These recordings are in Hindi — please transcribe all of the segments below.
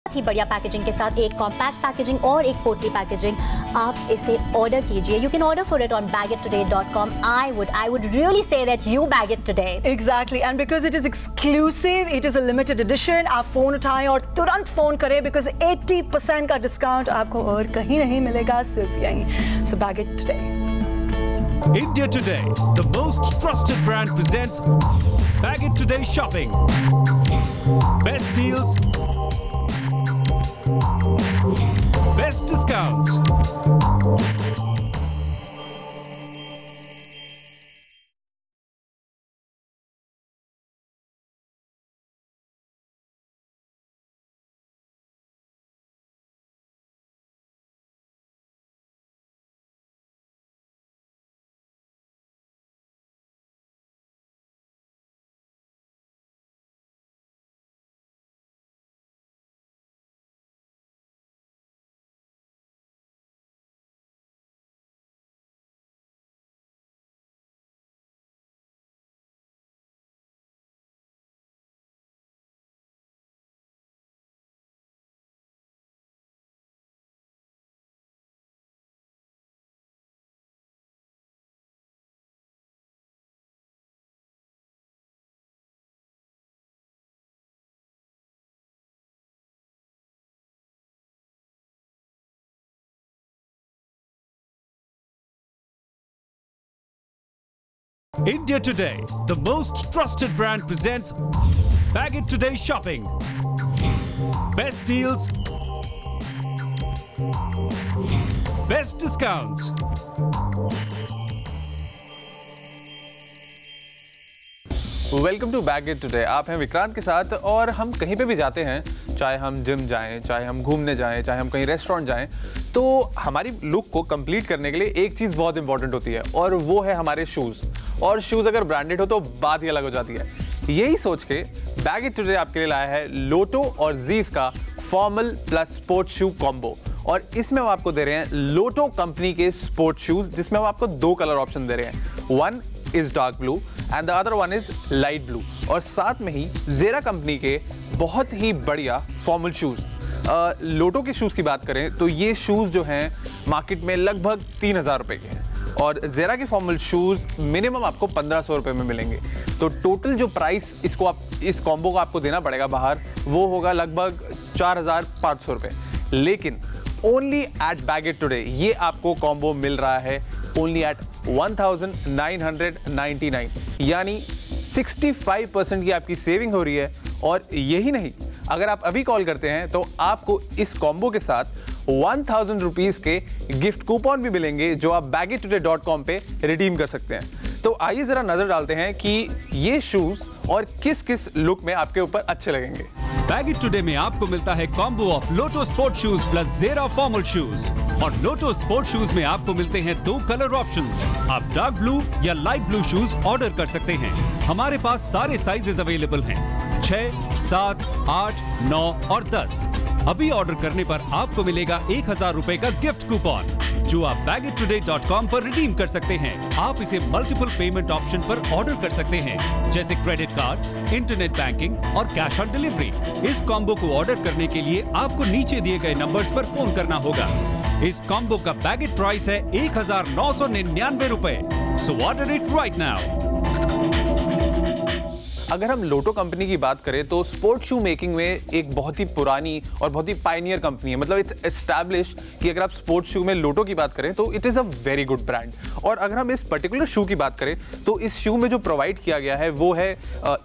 ही बढ़िया पैकेजिंग के साथ एक कॉम्पैक्ट पैकेजिंग और एक पोटली पैकेजिंग। आप इसे ऑर्डर कीजिए। You can order for it on bagittoday.com. I would really say that you bag it today. Exactly, and because it is exclusive, it is a limited edition. आप फोन उठाएं और तुरंत फोन करें because 80% का डिस्काउंट आपको और कहीं नहीं मिलेगा, सिर्फ यहीं। So bag it today. India Today, the most trusted brand, presents Bag It Today Shopping. Best deals, best discounts. India Today, the most trusted brand, presents Bag It Today Shopping. Best deals, best discounts. Welcome to bag it today. आप हैं विक्रांत के साथ और हम कहीं पे भी जाते हैं, चाहे हम जिम जाएं, चाहे हम घूमने जाएं, चाहे हम कहीं रेस्टोरेंट जाएं, तो हमारी लुक को कंप्लीट करने के लिए एक चीज़ बहुत इंपॉर्टेंट होती है और वो है हमारे शूज़। और शूज़ अगर ब्रांडेड हो तो बात ही अलग हो जाती है। यही सोच के बैग इट टुडे आपके लिए लाया है लोटो और जीज का formal plus sports shoe combo. और इसमें हम आपको दे रहे हैं लोटो कंपनी के स्पोर्ट्स शूज़, जिसमें हम आपको दो कलर ऑप्शन दे रहे हैं। One is dark blue and the other one is light blue. और साथ में ही ज़ेरा कंपनी के बहुत ही बढ़िया फॉर्मल शूज़। लोटो के शूज़ की बात करें तो ये शूज़ जो हैं मार्केट में लगभग 3000 रुपये के हैं और ज़ेरा के फॉर्मल शूज़ मिनिमम आपको 1500 रुपये में मिलेंगे। तो टोटल जो प्राइस इस कॉम्बो को आपको देना पड़ेगा बाहर, वो होगा लगभग 4500 रुपये। लेकिन only at bag it today ये आपको कॉम्बो मिल रहा है ओनली एट 1999, यानी 65% की आपकी सेविंग हो रही है। और यही नहीं, अगर आप अभी कॉल करते हैं तो आपको इस कॉम्बो के साथ 1000 रुपीज़ के गिफ्ट कूपन भी मिलेंगे, जो आप bagittoday.com पे रिडीम कर सकते हैं। तो आइए ज़रा नज़र डालते हैं कि ये शूज़ और किस किस लुक में आपके ऊपर अच्छे लगेंगे। बैग इट टुडे में आपको मिलता है combo of Lotto sport shoes plus Zera formal shoes. और लोटो स्पोर्ट शूज में आपको मिलते हैं दो कलर ऑप्शंस। आप डार्क ब्लू या लाइट ब्लू शूज ऑर्डर कर सकते हैं। हमारे पास सारे साइजेस अवेलेबल हैं, 6, 7, 8, 9 और 10। अभी ऑर्डर करने पर आपको मिलेगा 1000 रुपए का गिफ्ट कूपन, जो आप bagittoday.com पर रिडीम कर सकते हैं। आप इसे मल्टीपल पेमेंट ऑप्शन पर ऑर्डर कर सकते हैं, जैसे क्रेडिट कार्ड, इंटरनेट बैंकिंग और कैश ऑन डिलीवरी। इस कॉम्बो को ऑर्डर करने के लिए आपको नीचे दिए गए नंबर्स पर फोन करना होगा। इस कॉम्बो का बैगेट प्राइस है 1999 रुपए। So order it right now. अगर हम लोटो कंपनी की बात करें तो स्पोर्ट्स शू मेकिंग में एक बहुत ही पुरानी और बहुत ही पायनियर कंपनी है। मतलब इट्स एस्टैब्लिश कि अगर आप स्पोर्ट्स शू में लोटो की बात करें तो it is a very good brand. और अगर हम इस पर्टिकुलर शू की बात करें तो इस शू में जो प्रोवाइड किया गया है वो है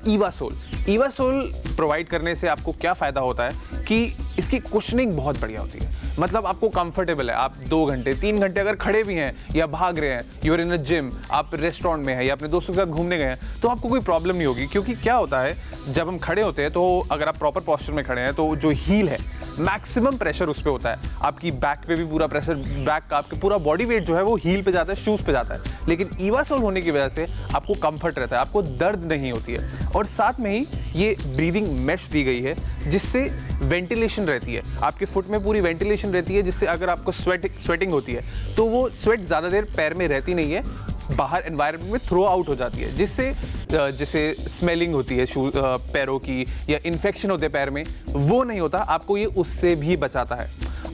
EVA sole. EVA sole provide करने से आपको क्या फ़ायदा होता है कि इसकी कुशनिंग बहुत बढ़िया होती है। मतलब आपको कंफर्टेबल है। आप 2 घंटे 3 घंटे अगर खड़े भी हैं या भाग रहे हैं, you are in a gym, आप रेस्टोरेंट में हैं या अपने दोस्तों के साथ घूमने गए हैं, तो आपको कोई प्रॉब्लम नहीं होगी। क्योंकि क्या होता है, जब हम खड़े होते हैं तो अगर आप प्रॉपर पोस्चर में खड़े हैं तो जो हील है मैक्सिमम प्रेशर उस पर होता है। आपकी बैक पे भी पूरा प्रेशर, बैक का आपका पूरा बॉडी वेट जो है वो हील पे जाता है, शूज़ पे जाता है। लेकिन ईवा सोल होने की वजह से आपको कंफर्ट रहता है, आपको दर्द नहीं होती है। और साथ में ही ये ब्रीदिंग मैश दी गई है, जिससे वेंटिलेशन रहती है, आपके फुट में पूरी वेंटिलेशन रहती है, जिससे अगर आपको स्वेटिंग होती है तो वो स्वेट ज़्यादा देर पैर में रहती नहीं है, बाहर एनवायरनमेंट में थ्रो आउट हो जाती है, जिससे जैसे स्मेलिंग होती है शूज पैरों की या इन्फेक्शन होते हैं पैर में, वो नहीं होता, आपको ये उससे भी बचाता है।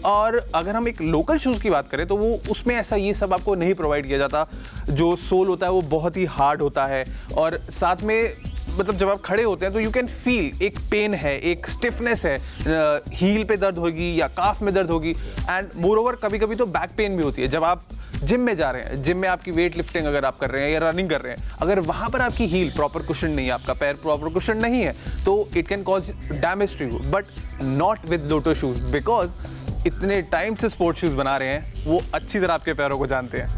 और अगर हम एक लोकल शूज़ की बात करें तो वो उसमें ऐसा ये सब आपको नहीं प्रोवाइड किया जाता। जो सोल होता है वो बहुत ही हार्ड होता है और साथ में मतलब जब आप खड़े होते हैं तो यू कैन फील एक पेन है, एक स्टिफनेस है, हील पे दर्द होगी या काफ में दर्द होगी। एंड मोर ओवर कभी कभी तो बैक पेन भी होती है। जब आप जिम में जा रहे हैं, जिम में आपकी वेट लिफ्टिंग अगर आप कर रहे हैं या रनिंग कर रहे हैं, अगर वहाँ पर आपकी हील प्रॉपर कुशन नहीं है, आपका पैर प्रॉपर कुशन नहीं है, तो it can cause damage to you. But not with Lotto shoes, because इतने टाइम से स्पोर्ट्स शूज़ बना रहे हैं, वो अच्छी तरह आपके पैरों को जानते हैं।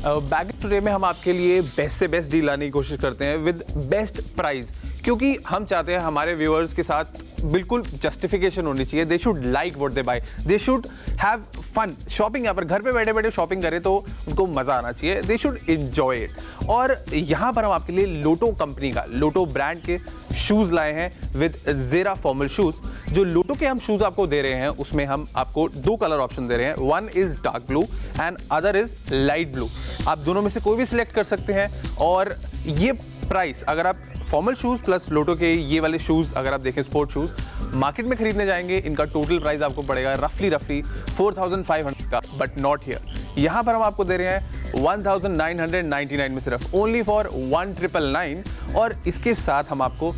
बैगेट टुडे में हम आपके लिए बेस्ट से बेस्ट डील लाने की कोशिश करते हैं विद बेस्ट प्राइस, क्योंकि हम चाहते हैं हमारे व्यूअर्स के साथ बिल्कुल जस्टिफिकेशन होनी चाहिए। They should like what they buy, they should have fun shopping. यहाँ पर घर पे बैठे बैठे शॉपिंग करें तो उनको मज़ा आना चाहिए, दे शुड एंजॉय इट। और यहाँ पर हम आपके लिए लोटो कंपनी का, लोटो ब्रांड के शूज़ लाए हैं विद ज़ेरा फॉर्मल शूज़। जो लोटो के हम शूज़ आपको दे रहे हैं उसमें हम आपको 2 कलर ऑप्शन दे रहे हैं, one is dark blue and other is light blue. आप दोनों में से कोई भी सिलेक्ट कर सकते हैं। और ये प्राइस, अगर आप फॉर्मल शूज़ प्लस लोटो के ये वाले शूज़ अगर आप देखें स्पोर्ट शूज़ मार्केट में खरीदने जाएंगे, इनका टोटल प्राइस आपको पड़ेगा रफली 4500 का, बट नॉट हियर। यहाँ पर हम आपको दे रहे हैं 1999 में सिर्फ, ओनली फॉर 1999। और इसके साथ हम आपको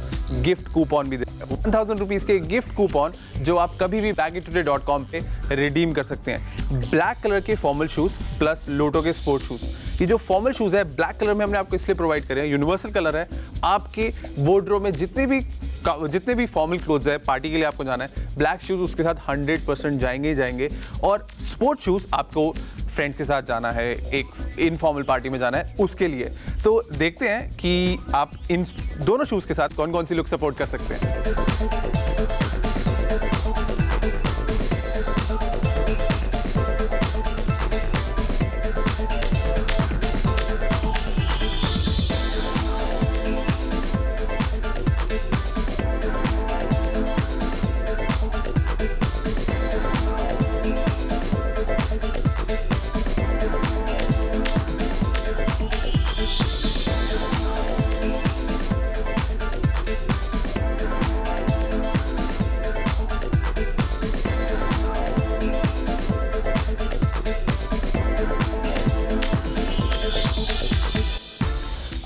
गिफ्ट कूपन भी दे रहे हैं, 1000 रुपीज़ के गिफ्ट कूपन जो आप कभी भी baggytoday.com पे रिडीम कर सकते हैं। ब्लैक कलर के फॉर्मल शूज़ प्लस लोटो के स्पोर्ट शूज़। ये जो फॉर्मल शूज़ है ब्लैक कलर में हमने आपको इसलिए प्रोवाइड करे हैं, यूनिवर्सल कलर है। आपके वार्डरोब में जितने भी फॉर्मल क्लोथ्स है, पार्टी के लिए आपको जाना है, ब्लैक शूज़ उसके साथ 100% जाएंगे ही जाएंगे। और स्पोर्ट शूज़ आपको फ्रेंड्स के साथ जाना है, एक इनफॉर्मल पार्टी में जाना है, उसके लिए। तो देखते हैं कि आप इन दोनों शूज़ के साथ कौन कौन सी लुक सपोर्ट कर सकते हैं।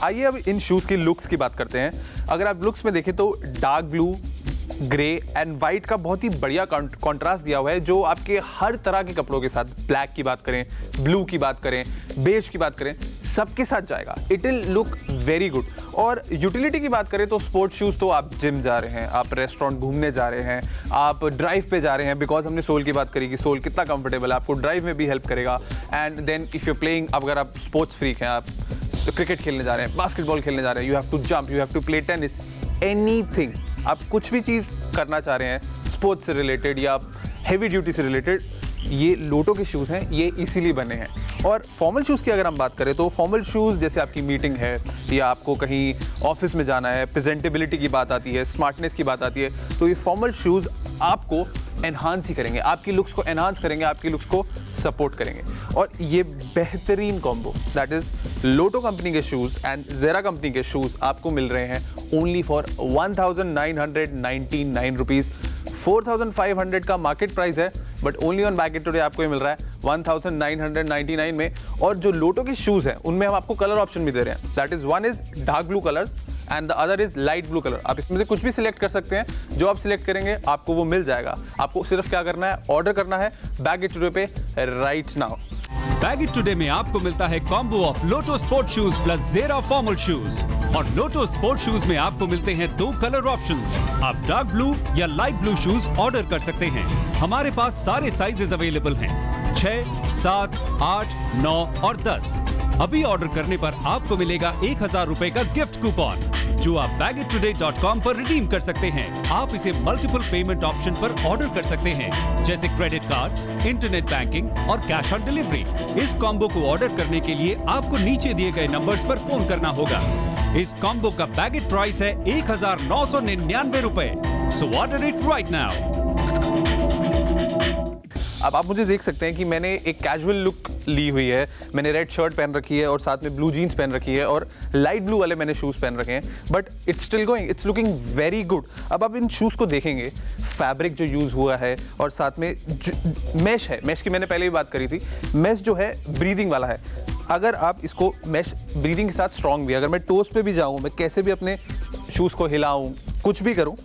आइए अब इन शूज़ की लुक्स की बात करते हैं। अगर आप लुक्स में देखें तो dark blue, grey and white का बहुत ही बढ़िया कॉन्ट्रास्ट दिया हुआ है, जो आपके हर तरह के कपड़ों के साथ, ब्लैक की बात करें, ब्लू की बात करें, बेज की बात करें, सबके साथ जाएगा। It will look very good. और यूटिलिटी की बात करें तो स्पोर्ट्स शूज़ तो आप जिम जा रहे हैं, आप रेस्टोरेंट घूमने जा रहे हैं, आप ड्राइव पे जा रहे हैं, बिकॉज हमने सोल की बात करी कि सोल कितना कंफर्टेबल है, आपको ड्राइव में भी हेल्प करेगा। And then if you playing, अगर आप स्पोर्ट्स फ्रीक हैं, आप क्रिकेट खेलने जा रहे हैं, बास्केटबॉल खेलने जा रहे हैं, you have to jump, you have to play tennis, anything, आप कुछ भी चीज़ करना चाह रहे हैं स्पोर्ट्स से रिलेटेड या हैवी ड्यूटी से रिलेटेड, ये लोटो के शूज़ हैं, ये इसीलिए बने हैं। और फॉर्मल शूज़ की अगर हम बात करें तो फॉर्मल शूज़ जैसे आपकी मीटिंग है या आपको कहीं ऑफिस में जाना है, प्रेजेंटेबिलिटी की बात आती है, स्मार्टनेस की बात आती है, तो ये फॉर्मल शूज़ आपको एनहांस ही करेंगे, आपकी लुक्स को एनहांस करेंगे, आपकी लुक्स को सपोर्ट करेंगे। और ये बेहतरीन combo, that is Lotte company के शूज़ एंड ज़ेरा कंपनी के शूज़ आपको मिल रहे हैं ओनली फॉर 1999 रुपीज़। 4500 का मार्केट प्राइस है, but only on baguette today आपको ये मिल रहा है 1999 में। और जो लोटो के शूज़ हैं उनमें हम आपको कलर ऑप्शन भी दे रहे हैं, that is one is dark blue colour and the other is light blue colour. आप इसमें से कुछ भी सिलेक्ट कर सकते हैं, जो आप सिलेक्ट करेंगे आपको वो मिल जाएगा। आपको सिर्फ क्या करना है, ऑर्डर करना है बैगेट टुडे पे राइट नाउ। बैगेट टुडे में आपको मिलता है combo of Lotto sport shoes plus Zera formal shoes. और लोटो स्पोर्ट शूज में आपको मिलते हैं 2 कलर ऑप्शंस। आप डार्क ब्लू या लाइट ब्लू शूज ऑर्डर कर सकते हैं। हमारे पास सारे साइजेस अवेलेबल हैं, 6, 7, 8, 9 और 10। अभी ऑर्डर करने पर आपको मिलेगा 1000 रुपए का गिफ्ट कूपन जो आप bagittoday.com पर रिडीम कर सकते हैं। आप इसे मल्टीपल पेमेंट ऑप्शन पर ऑर्डर कर सकते हैं, जैसे क्रेडिट कार्ड, इंटरनेट बैंकिंग और कैश ऑन डिलीवरी। इस कॉम्बो को ऑर्डर करने के लिए आपको नीचे दिए गए नंबर्स पर फोन करना होगा। इस कॉम्बो का बैगेट प्राइस है 1999 रुपए। So order it right now. अब आप मुझे देख सकते हैं कि मैंने एक कैजुअल लुक ली हुई है। मैंने रेड शर्ट पहन रखी है और साथ में ब्लू जीन्स पहन रखी है और लाइट ब्लू वाले मैंने शूज़ पहन रखे हैं, but it's still going, it's looking very good. अब आप इन शूज़ को देखेंगे, फैब्रिक जो यूज़ हुआ है और साथ में मैश है, मैश की मैंने पहले भी बात करी थी। मैश जो है ब्रीदिंग वाला है। अगर आप इसको मैश ब्रीदिंग के साथ स्ट्रॉन्ग भी, अगर मैं टोस पे भी जाऊँ, मैं कैसे भी अपने शूज़ को हिलाऊँ, कुछ भी करूँ,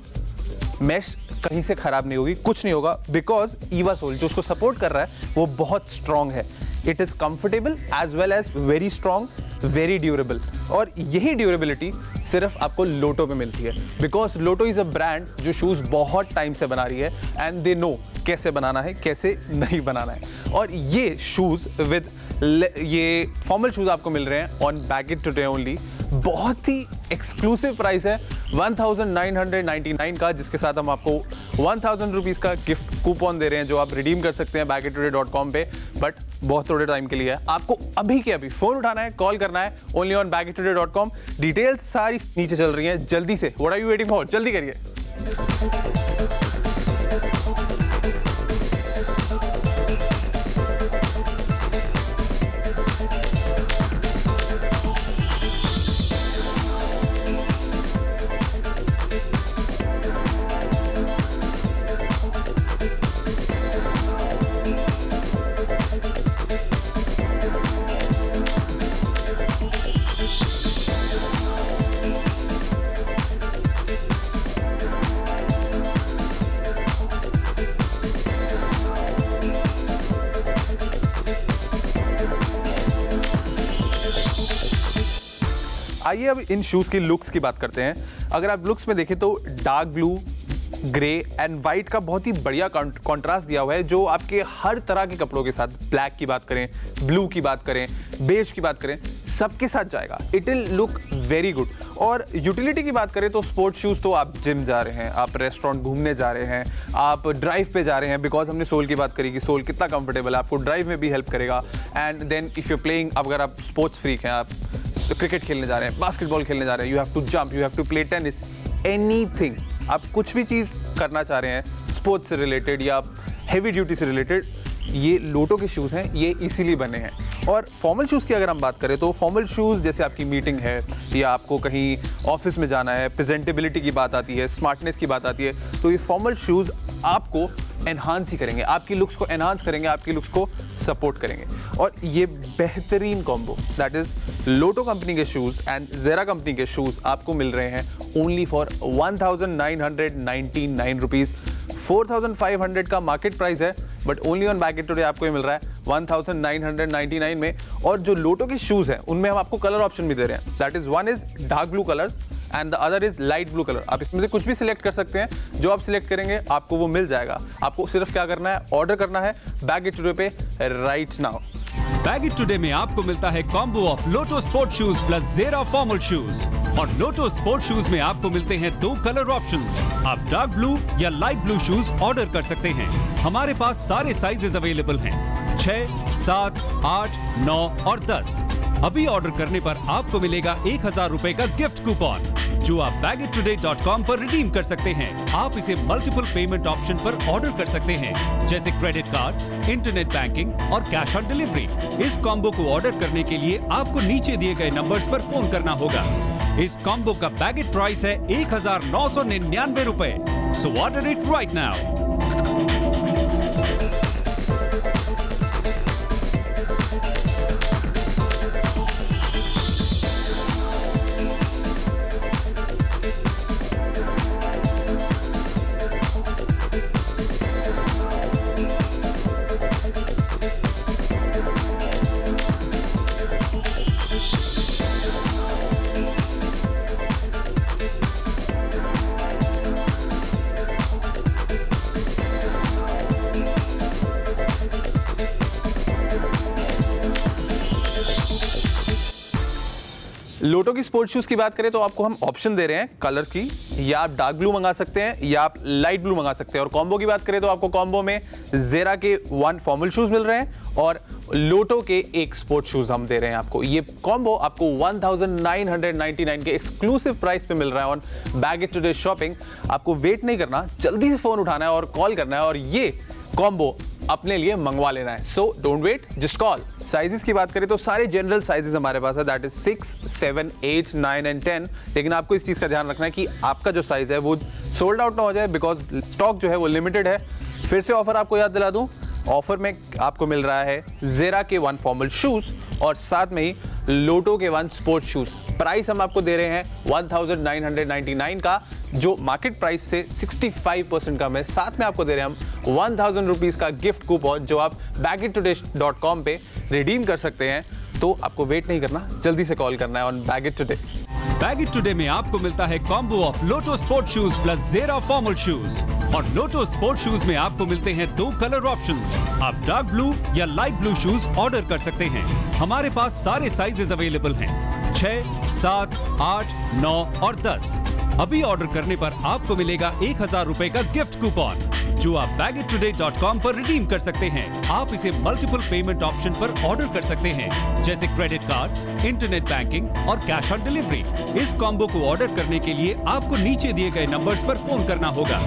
मैश कहीं से खराब नहीं होगी, कुछ नहीं होगा, बिकॉज ईवा सोल जो उसको सपोर्ट कर रहा है वो बहुत स्ट्रॉन्ग है। It is comfortable as well as very strong, very durable. और यही ड्यूरेबिलिटी सिर्फ आपको लोटो पे मिलती है, because Lotto is a brand जो शूज़ बहुत टाइम से बना रही है एंड दे नो कैसे बनाना है, कैसे नहीं बनाना है। और ये शूज़ विद ये फॉर्मल शूज़ आपको मिल रहे हैं ऑन बैगेट टुडे ओनली। बहुत ही एक्सक्लूसिव प्राइस है 1999 का, जिसके साथ हम आपको 1000 रुपीज़ का गिफ्ट कूपन दे रहे हैं जो आप रिडीम कर सकते हैं bagittoday.com पे, बट बहुत थोड़े टाइम के लिए है। आपको अभी के अभी फ़ोन उठाना है, कॉल करना है, ओनली ऑन bagittoday.com। डिटेल्स सारी नीचे चल रही हैं, जल्दी से, what are you waiting for, जल्दी करिए। आइए अब इन शूज़ की लुक्स की बात करते हैं। अगर आप लुक्स में देखें तो dark blue, grey and white का बहुत ही बढ़िया कॉन्ट्रास्ट दिया हुआ है, जो आपके हर तरह के कपड़ों के साथ, ब्लैक की बात करें, ब्लू की बात करें, बेज की बात करें, सबके साथ जाएगा। It will look very good. और यूटिलिटी की बात करें तो स्पोर्ट्स शूज़ तो आप जिम जा रहे हैं, आप रेस्टोरेंट घूमने जा रहे हैं, आप ड्राइव पे जा रहे हैं, बिकॉज हमने सोल की बात करी कि सोल कितना कंफर्टेबल है, आपको ड्राइव में भी हेल्प करेगा। And then if you playing, अगर आप स्पोर्ट्स फ्रीक हैं, आप क्रिकेट खेलने जा रहे हैं, बास्केटबॉल खेलने जा रहे हैं, you have to jump, you have to play tennis, anything, आप कुछ भी चीज़ करना चाह रहे हैं स्पोर्ट्स से रिलेटेड या हैवी ड्यूटी से रिलेटेड, ये लोटो के शूज़ हैं, ये इसीलिए बने हैं। और फॉर्मल शूज़ की अगर हम बात करें तो फॉर्मल शूज़ जैसे आपकी मीटिंग है या आपको कहीं ऑफिस में जाना है, प्रेजेंटेबिलिटी की बात आती है, स्मार्टनेस की बात आती है, तो ये फॉर्मल शूज़ आपको एनहांस ही करेंगे, आपकी लुक्स को एनहांस करेंगे, आपकी लुक्स को सपोर्ट करेंगे। और ये बेहतरीन combo, that is Lotte company के शूज़ एंड ज़ेरा कंपनी के शूज़ आपको मिल रहे हैं ओनली फॉर 1999 रुपीज़। 4500 का मार्केट प्राइस है, but only on baguette today आपको ये मिल रहा है 1999 में। और जो लोटो के शूज़ हैं उनमें हम आपको कलर ऑप्शन भी दे रहे हैं, that is one is dark blue colour and the other is light blue colour. आप इसमें से कुछ भी सिलेक्ट कर सकते हैं, जो आप सिलेक्ट करेंगे आपको वो मिल जाएगा। आपको सिर्फ क्या करना है, ऑर्डर करना है बैगेट टुडे पे राइट नाउ। बैगेट टुडे में आपको मिलता है combo of Lotto sport shoes plus Zera formal shoes. और लोटो स्पोर्ट शूज में आपको मिलते हैं 2 कलर ऑप्शंस। आप डार्क ब्लू या लाइट ब्लू शूज ऑर्डर कर सकते हैं। हमारे पास सारे साइजेस अवेलेबल हैं, 6, 7, 8, 9 और 10। अभी ऑर्डर करने पर आपको मिलेगा 1000 रुपए का गिफ्ट कूपन जो आप bagittoday.com पर रिडीम कर सकते हैं। आप इसे मल्टीपल पेमेंट ऑप्शन पर ऑर्डर कर सकते हैं, जैसे क्रेडिट कार्ड, इंटरनेट बैंकिंग और कैश ऑन डिलीवरी। इस कॉम्बो को ऑर्डर करने के लिए आपको नीचे दिए गए नंबर्स पर फोन करना होगा। इस कॉम्बो का बैगेट प्राइस है 1999 रुपए। So order it right now. Lotto की स्पोर्ट्स शूज की बात करें तो आपको हम ऑप्शन दे रहे हैं कलर की, या आप डार्क ब्लू मंगा सकते हैं या आप लाइट ब्लू मंगा सकते हैं। और कॉम्बो की बात करें तो आपको कॉम्बो में जेरा के 1 फॉर्मल शूज मिल रहे हैं और लोटो के 1 स्पोर्ट्स शूज हम दे रहे हैं आपको। ये कॉम्बो आपको 1999 के एक्सक्लूसिव प्राइस पे मिल रहा है ऑन बैगेज टुडे शॉपिंग। आपको वेट नहीं करना, जल्दी से फोन उठाना है और कॉल करना है और ये कॉम्बो अपने लिए मंगवा लेना है। So don't wait, just call. Sizes की बात करें तो सारे जनरल साइजेस हमारे पास है, दैट इज 6, 7, 8, 9 एंड 10। लेकिन आपको इस चीज़ का ध्यान रखना है कि आपका जो साइज है वो सोल्ड आउट ना हो जाए, बिकॉज स्टॉक जो है वो लिमिटेड है। फिर से ऑफर आपको याद दिला दूं, ऑफर में आपको मिल रहा है जेरा के 1 फॉर्मल शूज और साथ में ही लोटो के 1 स्पोर्ट्स शूज। प्राइस हम आपको दे रहे हैं 1999 का, जो मार्केट प्राइस से 65% कम है। साथ में आपको दे रहे हैं हम 1000 रुपीज़ का गिफ्ट कूपन, जो आप bagittoday.com पे रिडीम कर सकते हैं। तो आपको वेट नहीं करना, जल्दी से कॉल करना है on baggage today. Baggage today में आपको मिलता है combo of Lotto sport shoes plus जेरा फॉर्मल शूज। और लोटो स्पोर्ट शूज में आपको मिलते हैं 2 कलर ऑप्शंस। आप डार्क ब्लू या लाइट ब्लू शूज ऑर्डर कर सकते हैं। हमारे पास सारे साइजेस अवेलेबल हैं, 6, 7, 8, 9 और 10। अभी ऑर्डर करने पर आपको मिलेगा 1000 रुपए का गिफ्ट कूपन, जो आप bagittoday.com पर रिडीम कर सकते हैं। आप इसे मल्टीपल पेमेंट ऑप्शन पर ऑर्डर कर सकते हैं, जैसे क्रेडिट कार्ड, इंटरनेट बैंकिंग और कैश ऑन डिलीवरी। इस कॉम्बो को ऑर्डर करने के लिए आपको नीचे दिए गए नंबर्स पर फोन करना होगा।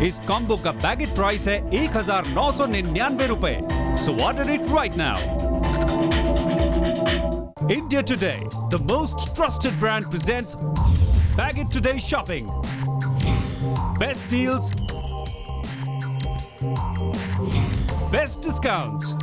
इस कॉम्बो का बैगेज प्राइस है 1999 रुपए। So order it right now. India Today, the most trusted brand, presents Bagit Today Shopping. Best deals, best discounts.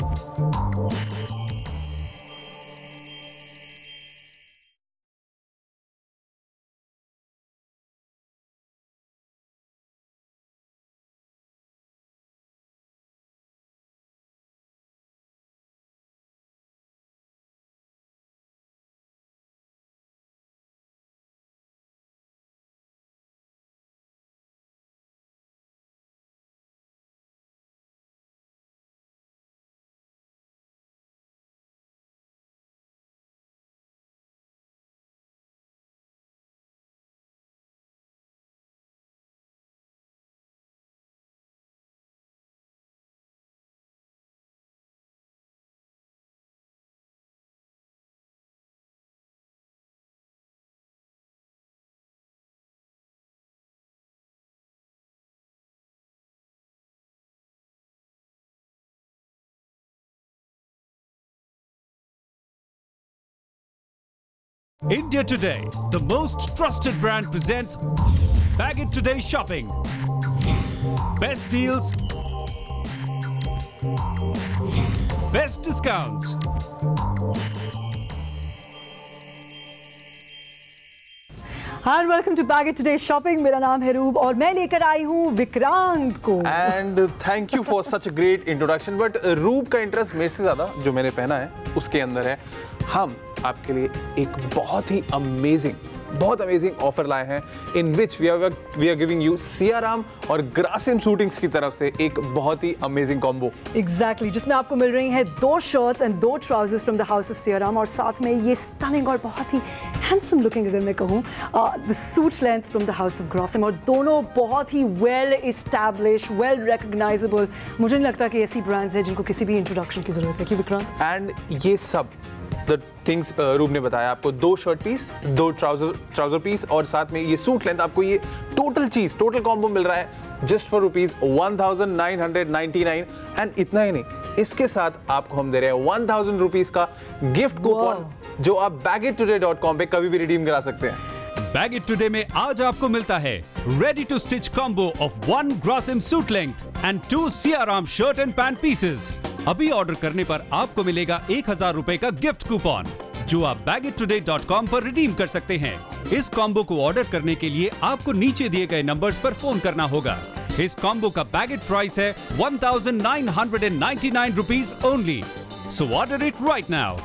India Today, the most trusted brand, presents Bagit Today Shopping. Best deals, best discounts. Hi and welcome to Bagit Today Shopping. मेरा नाम है रूब और मैं लेकर आई हूँ विक्रांत को। And thank you for such a great introduction. But रूब का इंटरेस्ट मेरे से ज़्यादा जो मैंने पहना है उसके अंदर है। हम आपके लिए एक बहुत ही अमेजिंग ऑफर लाए हैं, in which we are giving you Siyaram और ग्रासिम शूटिंग्स की तरफ से एक बहुत ही अमेजिंग कॉम्बो। एग्जैक्टली, जिसमें आपको मिल रही हैं 2 shirts and 2 trousers from the house of Siyaram और साथ में ये स्टनिंग और बहुत ही हैंडसम लुकिंग, अगर मैं कहूँ, the suit length from the house of Grasim, और दोनों बहुत ही वेल इस्टेब्लिश, वेल रिकग्नाइजेबल। मुझे नहीं लगता कि ऐसी ब्रांड्स हैं जिनको किसी भी इंट्रोडक्शन की जरूरत है कि विक्रांत। एंड ये सब द थिंग्स रूब ने बताया आपको, 2 शर्ट पीस, 2 ट्राउजर पीस और साथ में ये सूट लेंथ, आपको ये टोटल कॉम्बो मिल रहा है जस्ट फॉर ₹1999। एंड इतना ही नहीं, इसके साथ आपको हम दे रहे हैं 1000 रुपीज का गिफ्ट कूपन, जो आप bagittoday.com पे कभी भी रिडीम करा सकते हैं। Bagit Today में आज आपको मिलता है ready to stitch combo of 1 Grasim suit length and 2 Siyaram shirt and pant pieces. अभी ऑर्डर करने पर आपको मिलेगा 1000 रुपए का गिफ्ट कूपन, जो आप bagittoday.com पर रिडीम कर सकते हैं। इस कॉम्बो को ऑर्डर करने के लिए आपको नीचे दिए गए नंबर्स पर फोन करना होगा। इस कॉम्बो का बैगेज प्राइस है 1999 rupees only. So order it right now.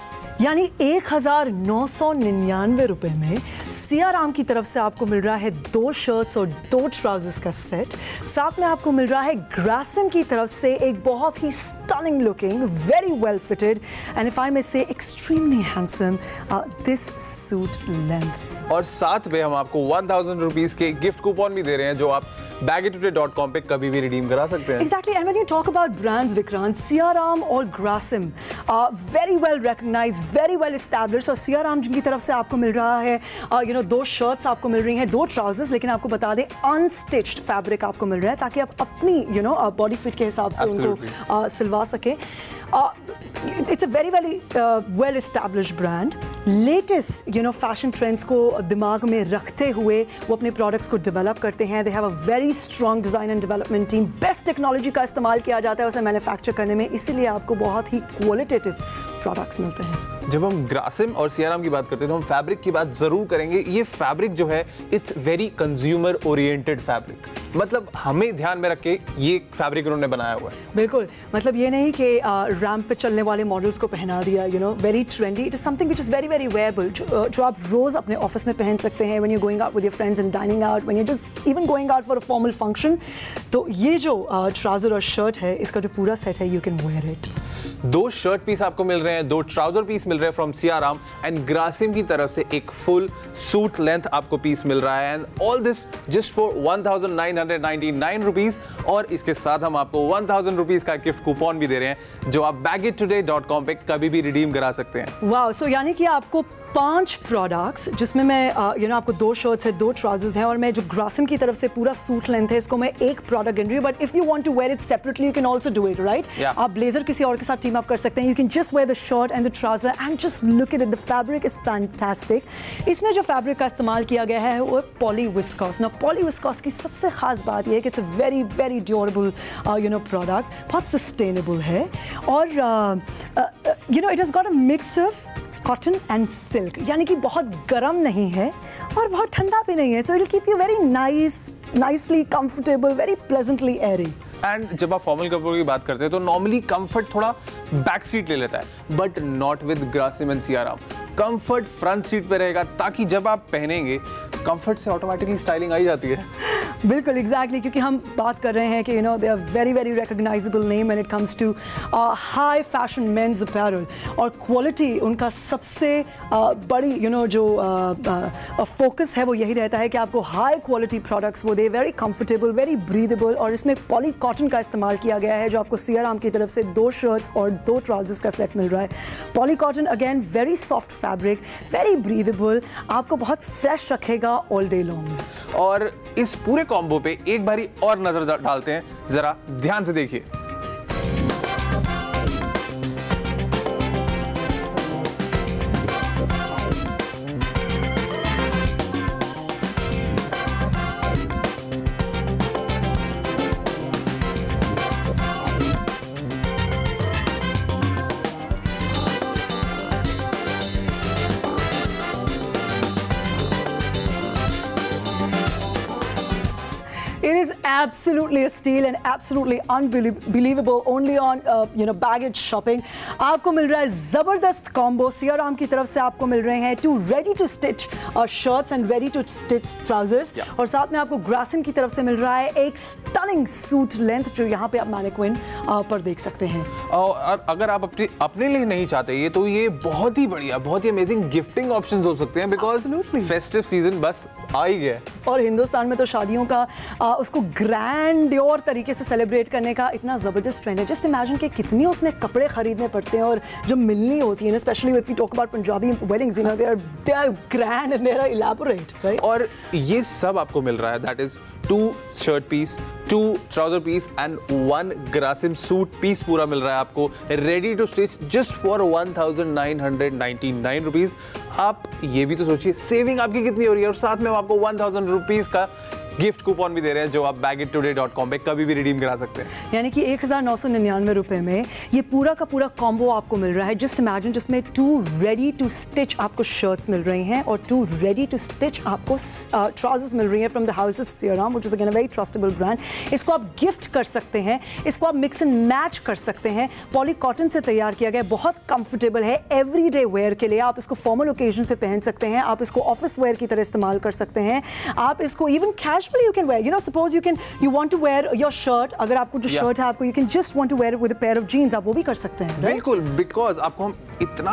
यानी 1999 रुपए में सियाराम की तरफ से आपको मिल रहा है 2 शर्ट्स और 2 ट्राउजर्स का सेट। साथ में आपको मिल रहा है ग्रासिम की तरफ से एक बहुत ही stunning looking, very well fitted and if I may say extremely handsome this suit length. और साथ में हम आपको 1000 रुपीज के गिफ्ट कूपन भी दे रहे हैं जो आप baggytoday.com पे कभी भी रिडीम करा सकते हैं। Exactly, and when you talk about brands, Vikrant, Siaram और Grasim, very well recognized, very well established। और Siaram जिनकी तरफ से आपको मिल रहा है, 2 शर्ट्स आपको मिल रही हैं, 2 ट्राउजर्स, लेकिन आपको बता दें अनस्टिच्ड फैब्रिक आपको मिल रहा है ताकि आप अपनी बॉडी फिट के हिसाब से उनको सिलवा सके। It's a very well established brand. Latest fashion trends को दिमाग में रखते हुए वो अपने प्रोडक्ट्स को डेवलप करते हैं। They have a very strong design and development team. Best technology का इस्तेमाल किया जाता है उसे मैन्युफैक्चर करने में, इसीलिए आपको बहुत ही क्वालिटेटिव प्रोडक्ट्स मिलते हैं। जब हम ग्रासिम और सियाराम की बात करते हैं तो हम फैब्रिक की बात जरूर करेंगे। ये फैब्रिक जो है it's very consumer oriented fabric, मतलब हमें ध्यान में रख के ये फैब्रिक उन्होंने बनाया हुआ है। बिल्कुल, मतलब ये नहीं कि रैम्प पे चलने वाले मॉडल्स को पहना दिया, very trendy. It is something which is very wearable, जो आप रोज अपने ऑफिस में पहन सकते हैं, when you going out with your friends and dining out, when you just even going out for a formal function. तो ये जो ट्राउजर और शर्ट है, इसका जो पूरा सेट है, you can wear it. 2 shirt piece आपको मिल रहे हैं, 2 ट्राउजर पीस मिल रहे हैं फ्रॉम सियाराम एंड ग्रासिम की तरफ से एक फुल सूट लेंथ आपको पीस मिल रहा है and all this just for 1999 rupees. और इसके साथ हम आपको 1000 रुपीज का गिफ्ट कूपन भी दे रहे हैं जो आप baggytoday.com पे कभी भी रिडीम करा सकते हैं। वाओ, सो यानी कि आपको 5 प्रोडक्ट्स, जिसमें मैं आपको 2 शर्ट्स है, 2 ट्राउजर्स हैं, और मैं जो ग्रासिम की तरफ से पूरा सूट लेंथ है, इसको मैं एक प्रोडक्ट गिन रही हूँ। But if you want to wear it separately, you can also do it, right? आप ब्लेजर किसी और के साथ टीम अप कर सकते हैं। You can just wear the shirt and the trouser and just look at it. The fabric is fantastic. इसमें जो फैब्रिक का इस्तेमाल किया गया है वो पॉली विस्कॉस। ना पॉली विस्कॉस की सबसे खास बात यह है कि it's a very durable product, बहुत सस्टेनेबल है, और it has got a mix of cotton and silk, यानी कि बहुत गर्म नहीं है और बहुत ठंडा भी नहीं है। So it will keep you very nicely comfortable, very pleasantly Airy. And जब आप फॉर्मल कपड़ों की बात करते हैं तो नॉर्मली कंफर्ट थोड़ा बैक सीट ले लेता है, but not with Grasim and Siyaram. Comfort front seat पे रहेगा ताकि जब आप पहनेंगे कंफर्ट से ऑटोमेटिकली स्टाइलिंग आ ही जाती है। बिल्कुल, एग्जैक्टली, क्योंकि हम बात कर रहे हैं कि they are very recognisable name when it comes to high fashion men's apparel, और क्वालिटी उनका सबसे बड़ी जो फोकस है वो यही रहता है कि आपको हाई क्वालिटी प्रोडक्ट्स वो दे, वेरी कंफर्टेबल, वेरी ब्रीदेबल। और इसमें पॉली कॉटन का इस्तेमाल किया गया है, जो आपको सियाराम की तरफ से 2 शर्ट्स और 2 ट्राउजर्स का सेट मिल रहा है। Poly cotton again very soft fabric, very breathable, आपको बहुत फ्रेश रखेगा ऑल डे लॉन्ग। और इस पूरे कॉम्बो पे एक बारी और नजर डालते हैं, जरा ध्यान से देखिए। It is absolutely a steal and absolutely unbelievable only on baggage shopping। आपको मिल रहा है जबरदस्त कॉम्बो। सियाराम की तरफ से आपको मिल रहे हैं 2 ready to stitch shirts and ready to stitch trousers, और साथ में आपको ग्रासिम की तरफ से मिल रहा है एक स्टनिंग सूट लेंथ, जो यहाँ पे आप मैनिक्विन पर देख सकते हैं। और अगर आप अपने लिए नहीं चाहते ये, तो ये बहुत ही बढ़िया, बहुत ही अमेजिंग गिफ्टिंग ऑप्शंस हो सकते हैं, बिकॉज फेस्टिव सीजन बस आ ही गया। और हिंदुस्तान में तो शादियों का उसको ग्रैंडियोर तरीके से सेलिब्रेट करने का इतना ज़बरदस्त ट्रेंड है। जस्ट इमेजिन कि कितनी उसमें कपड़े खरीदने पड़ते हैं, और जो मिलनी होती है ना, specially if we talk about Punjabi weddings, they are grand and they are elaborate, right? और ये सब आपको मिल रहा है, that is 2 shirt piece, 2 trouser piece and 1 Grasim suit piece पूरा मिल रहा है आपको ready to stitch just for 1999 rupees. आप ये भी तो सोचिए सेविंग आपकी कितनी हो रही है, और साथ में आपको 1000 रुपीज का गिफ्ट कूपन भी दे रहे हैं जो आप bagittoday.com पे कभी भी रिडीम करा सकते हैं। यानी कि 1999 रुपए में ये पूरा का पूरा कॉम्बो आपको मिल रहा है। जस्ट इमेजिन, जिसमें 2 रेडी टू स्टिच आपको शर्ट्स मिल रही हैं और 2 रेडी टू स्टिच आपको ट्राउजर्स मिल रही हैं from the house of Siyaram, which is again a very trustable brand. इसको आप गिफ्ट कर सकते हैं, इसको आप मिक्स एंड मैच कर सकते हैं। पॉली कॉटन से तैयार किया गया, बहुत कंफर्टेबल है एवरीडे वेयर के लिए। आप इसको फॉर्मल ओकेजन पे पहन सकते हैं, आप इसको ऑफिस वेयर की तरह इस्तेमाल कर सकते हैं, आप इसको even casually you can wear, you know, suppose you want to wear your shirt, अगर आपको जो शर्ट है आपको, you can just want to wear it with a pair of jeans, आप वो भी कर सकते हैं। बिल्कुल, बिकॉज आपको हम इतना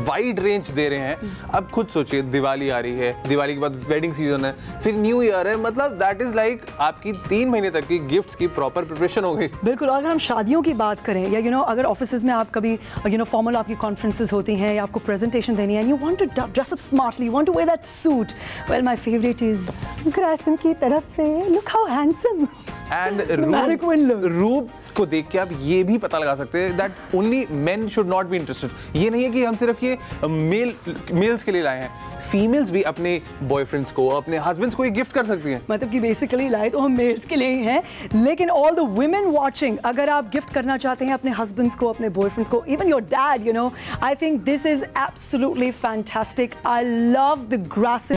वाइड रेंज दे रहे हैं। अब खुद सोचिए, दिवाली आ रही है, दिवाली के बाद वेडिंग सीजन है, फिर न्यू ईयर है, मतलब दैट इज लाइक आपकी 3 महीने तक की गिफ्ट्स की प्रॉपर प्रिपरेशन हो गई। बिल्कुल। अगर हम शादियों की बात करें या यू नो अगर ऑफिस में आप कभी यू नो फॉर्मल आपकी कॉन्फ्रेंसेस होती हैं या आपको प्रेजेंटेशन देनी है, you want to dress up smartly, you want to wear that suit, well my favourite is Grasim की तरफ से, लुक हाउ हैंडसम। एंड रूप को देख के आप ये भी पता लगा सकते हैं that only main should not be interested. ये नहीं है कि हम सिर्फ ये मेल्स के लिए लाए हैं, फीमेल्स भी अपने बॉयफ्रेंड्स को, अपने हस्बैंड्स को ये गिफ्ट कर सकती हैं। मतलब कि बेसिकली लाए तो हम मेल्स के लिए ही हैं, लेकिन ऑल द वुमेन वाचिंग, अगर आप गिफ्ट करना चाहते हैं अपने हस्बैंड्स को, अपने बॉयफ्रेंड्स को, even your dad, you know, I think this is absolutely fantastic. I love the Grasim